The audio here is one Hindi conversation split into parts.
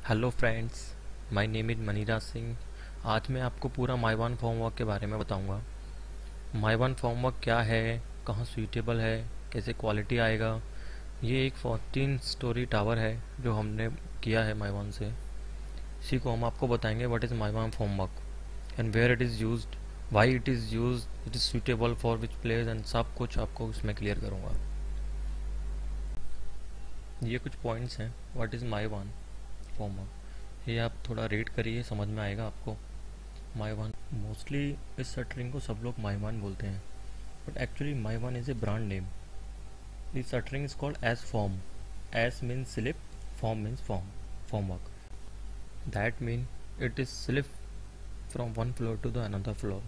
Hello friends, my name is Maniraj Singh. आज मैं आपको पूरा माइवान फॉर्मवर्क के बारे में बताऊंगा। माइवान फॉर्मवर्क क्या है, कहाँ सूटेबल है, कैसे क्वालिटी आएगा। ये एक 14 स्टोरी टावर है जो हमने किया है माइवान से। इसी को हम आपको बताएंगे what is Mivan formwork and where it is used, why it is used, it is suitable for which place and सब कुछ आपको इसमें क्लियर करूँगा। ये कुछ पॉइंट्स हैं व्हाट इज़ माइवान फॉर्मवर्क। ये आप थोड़ा रीड करिए, समझ में आएगा आपको। माइवान मोस्टली इस शटरिंग को सब लोग माइवान बोलते हैं, but actually Mivan is a brand name. This shuttering is called S form. S means slip, form means formwork. That mean it is slip from one floor to the another floor.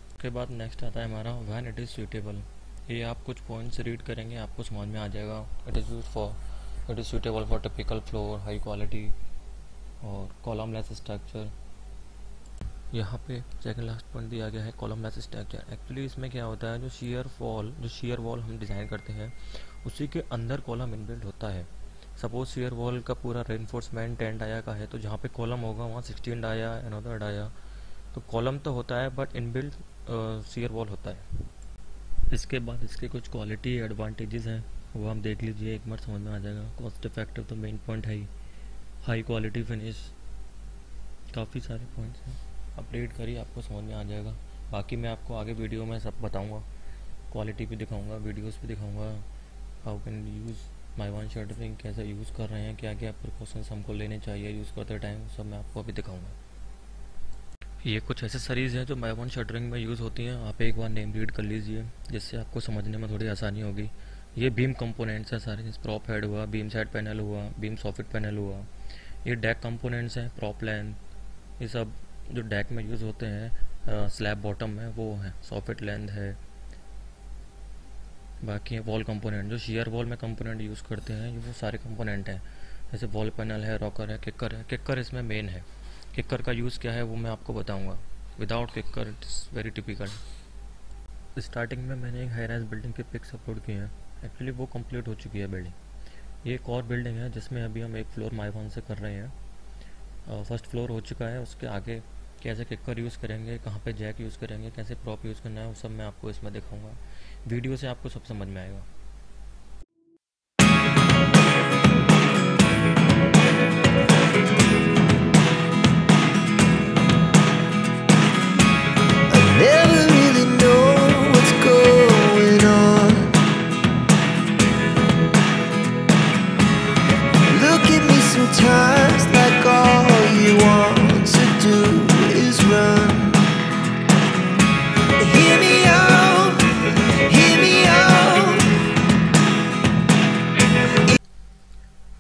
उसके बाद नेक्स्ट आता है हमारा व्हेन इट इज़ सूटेबल। ये आप कुछ पॉइंट्स रीड करेंगे आपको समझ में आ जाएगा। It is use for, it is suitable for typical floor, high quality और कॉलमलेस स्ट्रक्चर। यहाँ पे सेकंड लास्ट पॉइंट दिया गया है कॉलमलेस स्ट्रक्चर। एक्चुअली इसमें क्या होता है, जो शेयर वॉल हम डिज़ाइन करते हैं उसी के अंदर कॉलम इनबिल्ट होता है। सपोज शेयर वॉल का पूरा रेनफोर्समेंट 10 डाया का है, तो जहाँ पे कॉलम होगा वहाँ 16 डाया, अनदर डाया। तो कॉलम तो होता है बट इनबिल्ट शेयर वॉल होता है। इसके बाद इसके कुछ क्वालिटी एडवांटेजेस हैं, वो हम देख लीजिए, एक बार समझ में आ जाएगा। कॉस्ट इफेक्टिव तो मेन पॉइंट है ही, हाई क्वालिटी फिनिश, काफ़ी सारे पॉइंट्स हैं। अपडेट करिए, आपको समझ में आ जाएगा। बाकी मैं आपको आगे वीडियो में सब बताऊंगा, क्वालिटी भी दिखाऊंगा, वीडियोस भी दिखाऊंगा, हाउ कैन यूज़ माइवान शटरिंग, कैसे यूज़ कर रहे हैं, क्या क्या प्रिकॉशंस हमको लेने चाहिए यूज़ करते टाइम, सब मैं आपको अभी दिखाऊंगा। ये कुछ एसेसरीज़ हैं जो माइवान शटरिंग में यूज़ होती हैं। आप एक बार नेम रीड कर लीजिए जिससे आपको समझने में थोड़ी आसानी होगी। ये बीम कंपोनेंट्स हैं सारे, प्रॉप हेड हुआ, बीम साइड पैनल हुआ, बीम सॉफिट पैनल हुआ। ये डेक कंपोनेंट्स हैं, प्रॉप लेंथ, ये सब जो डेक में यूज़ होते हैं स्लैब बॉटम में, वो है सॉफिट लेंथ है। बाकी वॉल कंपोनेंट जो शेयर वॉल में कंपोनेंट यूज़ करते हैं, ये वो सारे कंपोनेंट हैं। जैसे वॉल पैनल है, रॉकर है, किकर है। किकर इसमें मेन है। किकर का यूज़ क्या है वो मैं आपको बताऊंगा। Without kicker it is very typical. Starting में मैंने एक हाई राइज बिल्डिंग के पिक्स अपलोड किए हैं। एक्चुअली वो कंप्लीट हो चुकी है बिल्डिंग। ये एक और बिल्डिंग है जिसमें अभी हम एक फ्लोर माइवान से कर रहे हैं। फर्स्ट फ्लोर हो चुका है, उसके आगे कैसे किकर यूज़ करेंगे, कहाँ पे जैक यूज़ करेंगे, कैसे प्रॉप यूज़ करना है, वो सब मैं आपको इसमें दिखाऊंगा। वीडियो से आपको सब समझ में आएगा। Never really know what's going on. Look at me sometimes like all you want to do is run. Hear me out, hear me out.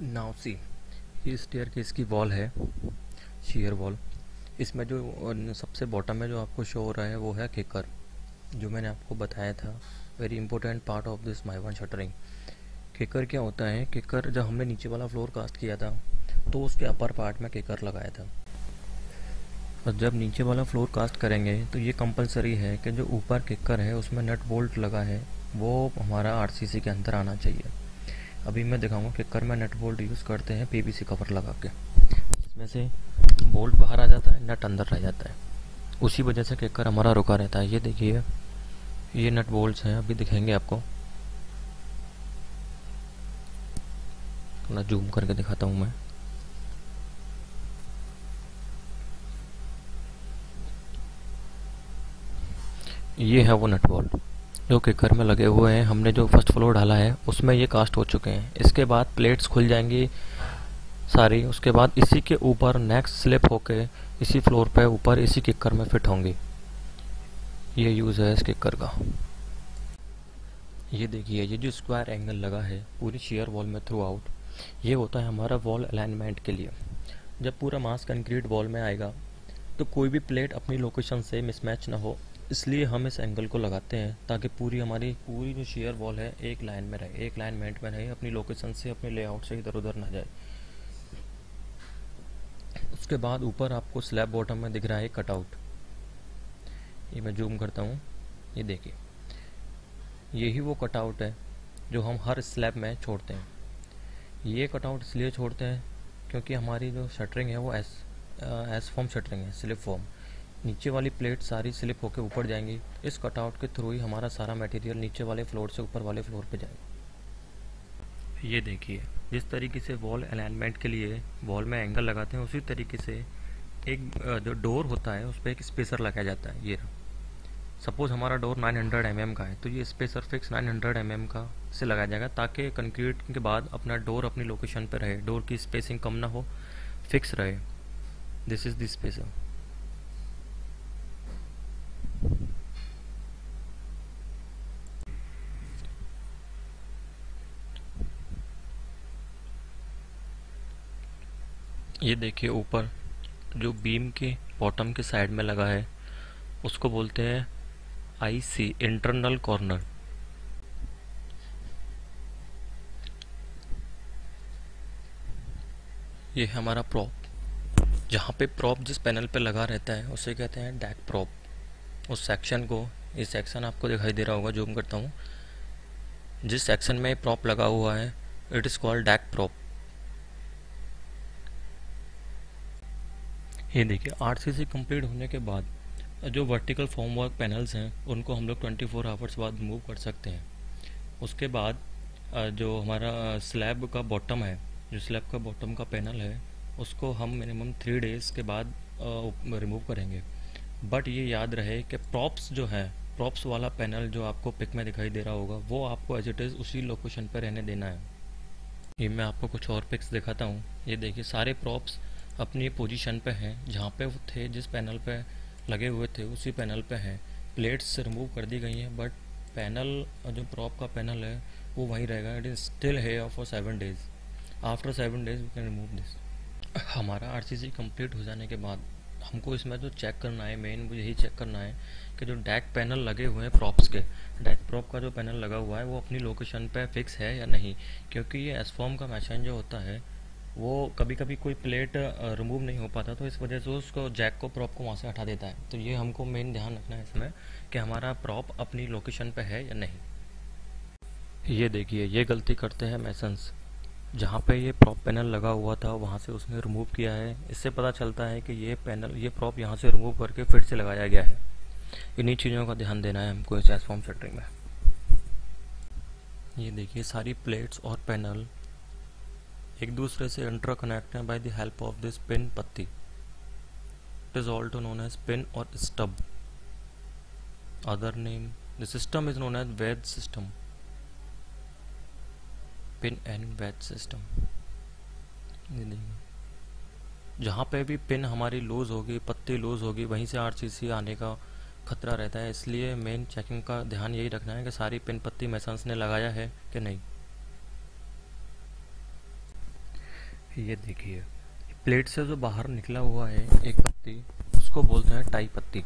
Now see, ये स्टेयरकेस की वॉल है, शेयर वॉल। इसमें जो सबसे बॉटम में जो आपको शो हो रहा है वो है किकर, जो मैंने आपको बताया था, very important part of this Mivan shuttering. Kicker क्या होता है, किकर जब हमने नीचे वाला फ्लोर कास्ट किया था तो उसके अपर पार्ट में किकर लगाया था। और जब नीचे वाला फ्लोर कास्ट करेंगे तो ये कंपलसरी है कि जो ऊपर किकर है उसमें नट बोल्ट लगा है वो हमारा आरसीसी के अंदर आना चाहिए। अभी मैं दिखाऊंगा किकर में नट बोल्ट यूज़ करते हैं पीवीसी कवर लगा के, इसमें से बोल्ट बाहर आ जाता है, नट अंदर रह जाता है, उसी वजह से किकर हमारा रुका रहता है। ये देखिए, ये नट बोल्ट्स हैं, अभी दिखेंगे आपको। थोड़ा जूम करके दिखाता हूँ मैं। ये है वो नट बोल्ट जो किकर में लगे हुए हैं। हमने जो फर्स्ट फ्लोर डाला है उसमें ये कास्ट हो चुके हैं। इसके बाद प्लेट्स खुल जाएंगी सारी, उसके बाद इसी के ऊपर नेक्स्ट स्लिप होके इसी फ्लोर पे ऊपर इसी किकर में फिट होंगी। ये यूज़ है इस किकर का। ये देखिए, ये जो स्क्वायर एंगल लगा है पूरी शेयर वॉल में थ्रू आउट, ये होता है हमारा वॉल अलाइनमेंट के लिए। जब पूरा मास कंक्रीट वॉल में आएगा तो कोई भी प्लेट अपनी लोकेशन से मिसमैच ना हो, इसलिए हम इस एंगल को लगाते हैं ताकि हमारी पूरी जो शेयर वॉल है एक लाइन में रहे, एक लाइनमेंट में रहे, अपनी लोकेशन से, अपने लेआउट से इधर उधर ना जाए। उसके बाद ऊपर आपको स्लैब बॉटम में दिख रहा है कटआउट। ये मैं जूम करता हूँ, ये देखिए, यही वो कटआउट है जो हम हर स्लैब में छोड़ते हैं। ये कटआउट इसलिए छोड़ते हैं क्योंकि हमारी जो शटरिंग है वो एस फॉर्म शटरिंग है, स्लिप फॉर्म। नीचे वाली प्लेट सारी स्लिप होकर ऊपर जाएंगी। इस कटआउट के थ्रू ही हमारा सारा मटेरियल नीचे वाले फ्लोर से ऊपर वाले फ्लोर पे जाएगा। ये देखिए, जिस तरीके से वॉल अलाइनमेंट के लिए वॉल में एंगल लगाते हैं, उसी तरीके से एक जो डोर होता है उस पर एक स्पेसर लगाया जाता है। ये सपोज हमारा डोर 900 mm का है, तो ये स्पेसर फिक्स 900 mm का से लगाया जाएगा, ताकि कंक्रीट के बाद अपना डोर अपनी लोकेशन पर रहे, डोर की स्पेसिंग कम ना हो, फिक्स रहे। This is the spacer. ये देखिए, ऊपर जो बीम के बॉटम के साइड में लगा है उसको बोलते हैं IC, इंटरनल कॉर्नर। ये हमारा प्रॉप, जहाँ पे प्रॉप जिस पैनल पे लगा रहता है उसे कहते हैं डैक प्रॉप। उस सेक्शन को, ये सेक्शन आपको दिखाई दे रहा होगा, जूम करता हूँ, जिस सेक्शन में प्रॉप लगा हुआ है it is called deck prop. ये देखिए, RCC कंप्लीट होने के बाद जो वर्टिकल फॉर्मवर्क पैनल्स हैं उनको हम लोग 24 आवर्स बाद रिमूव कर सकते हैं। उसके बाद जो हमारा स्लैब का बॉटम है, जो स्लैब का बॉटम का पैनल है, उसको हम मिनिमम 3 डेज़ के बाद रिमूव करेंगे। बट ये याद रहे कि प्रॉप्स जो है, प्रॉप्स वाला पैनल जो आपको पिक में दिखाई दे रहा होगा, वो आपको एज इट इज़ उसी लोकेशन पर रहने देना है। ये मैं आपको कुछ और पिक्स दिखाता हूँ। ये देखिए, सारे प्रॉप्स अपनी पोजीशन पे हैं, जहाँ पे वो थे, जिस पैनल पे लगे हुए थे उसी पैनल पे हैं। प्लेट्स रिमूव कर दी गई हैं, बट पैनल, जो प्रॉप का पैनल है वो वहीं रहेगा। It is still here for 7 days. After 7 days we can remove this. हमारा RCC कंप्लीट हो जाने के बाद हमको इसमें जो चेक करना है, मेन वो यही चेक करना है कि जो डैक पैनल लगे हुए हैं प्रॉप्स के, डैक प्रॉप का जो पैनल लगा हुआ है वो अपनी लोकेशन पे फिक्स है या नहीं। क्योंकि ये एस फॉर्म का मशीन जो होता है वो कभी कभी कोई प्लेट रिमूव नहीं हो पाता, तो इस वजह से उसको जैक को, प्रॉप को वहाँ से हटा देता है। तो ये हमको मेन ध्यान रखना है इसमें कि हमारा प्रॉप अपनी लोकेशन पे है या नहीं। ये देखिए, ये गलती करते हैं मैसन्स। जहाँ पे ये प्रॉप पैनल लगा हुआ था वहाँ से उसने रिमूव किया है। इससे पता चलता है कि ये पैनल, ये प्रॉप यहाँ से रिमूव करके फिर से लगाया गया है। इन्हीं चीज़ों का ध्यान देना है हमको इस एस फॉर्म शटरिंग में। ये देखिए, सारी प्लेट्स और पैनल एक दूसरे से इंटरकनेक्ट हैं by the help of this pin पत्ती। It is also known as pin और stub. Other name, the system is known as wedge system, pin and wedge system. जहाँ पे भी पिन हमारी लूज होगी, पत्ती लूज होगी, वहीं से RCC आने का खतरा रहता है। इसलिए मेन चेकिंग का ध्यान यही रखना है कि सारी पिन पत्ती मैसन्स ने लगाया है कि नहीं। ये देखिए, प्लेट से जो बाहर निकला हुआ है एक पत्ती, उसको बोलते हैं टाई पत्ती।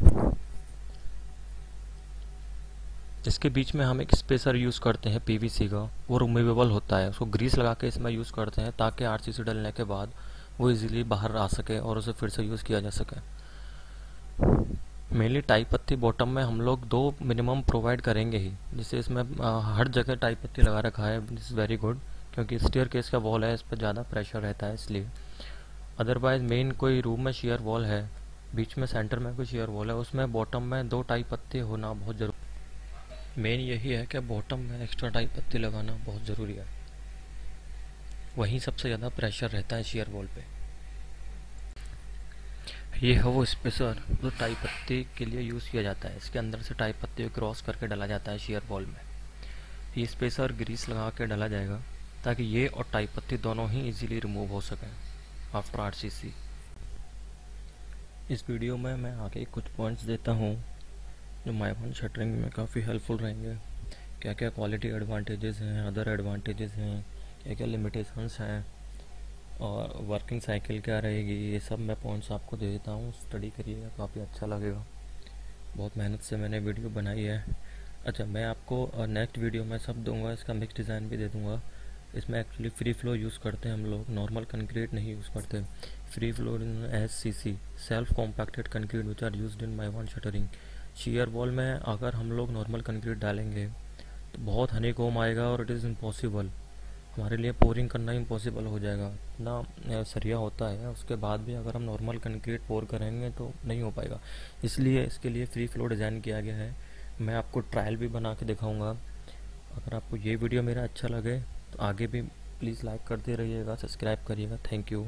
इसके बीच में हम एक स्पेसर यूज़ करते हैं PVC का, वो रिमूवेबल होता है। उसको ग्रीस लगा के इसमें यूज़ करते हैं ताकि RCC डलने के बाद वो इजीली बाहर आ सके और उसे फिर से यूज़ किया जा सके। मेनली टाई पत्ती बॉटम में हम लोग 2 मिनिमम प्रोवाइड करेंगे ही, जिससे इसमें हर जगह टाई पत्ती लगा रखा है। दिस इज़ वेरी गुड, क्योंकि स्टेयर केस का वॉल है, इस पर ज़्यादा प्रेशर रहता है इसलिए। अदरवाइज मेन कोई रूम में शेयर वॉल है, बीच में सेंटर में कोई शेयर वॉल है, उसमें बॉटम में 2 टाई पत्ती होना बहुत ज़रूरी। मेन यही है कि बॉटम में एक्स्ट्रा टाई पत्ती लगाना बहुत ज़रूरी है, वहीं सबसे ज़्यादा प्रेशर रहता है शेयर वॉल पे। ये है वो स्पेसर जो टाई पत्ती के लिए यूज़ किया जाता है। इसके अंदर से टाई पत्ती को क्रॉस करके डाला जाता है शेयर वॉल में। ये स्पेसर ग्रीस लगा के डाला जाएगा ताकि ये और टाई पत्ती दोनों ही इजीली रिमूव हो सकें आफ्टर RCC। इस वीडियो में मैं आगे कुछ पॉइंट्स देता हूँ जो माइवन शटरिंग में काफ़ी हेल्पफुल रहेंगे। क्या क्या क्वालिटी एडवांटेजेस हैं, अदर एडवांटेजेस हैं, क्या क्या लिमिटेशंस हैं, और वर्किंग साइकिल क्या रहेगी, ये सब मैं पॉइंट्स आपको दे देता हूँ। स्टडी करिएगा, काफ़ी अच्छा लगेगा। बहुत मेहनत से मैंने वीडियो बनाई है। अच्छा, मैं आपको नेक्स्ट वीडियो में सब दूंगा, इसका मिक्स डिज़ाइन भी दे दूंगा। इसमें एक्चुअली फ्री फ्लो यूज़ करते हैं हम लोग, नॉर्मल कंक्रीट नहीं यूज़ करते। Free flow SCC, self compacted concrete which are used in Mivan shuttering. Shear wall में अगर हम लोग नॉर्मल कंक्रीट डालेंगे तो बहुत हनीकॉम आएगा और इट इज़ इम्पॉसिबल। हमारे लिए पोरिंग करना इम्पॉसिबल हो जाएगा। इतना सरिया होता है, उसके बाद भी अगर हम नॉर्मल कंक्रीट पोर करेंगे तो नहीं हो पाएगा। इसलिए इसके लिए फ्री फ्लो डिज़ाइन किया गया है। मैं आपको ट्रायल भी बना के दिखाऊंगा। अगर आपको ये वीडियो मेरा अच्छा लगे तो आगे भी प्लीज़ लाइक करते रहिएगा, सब्सक्राइब करिएगा। Thank you.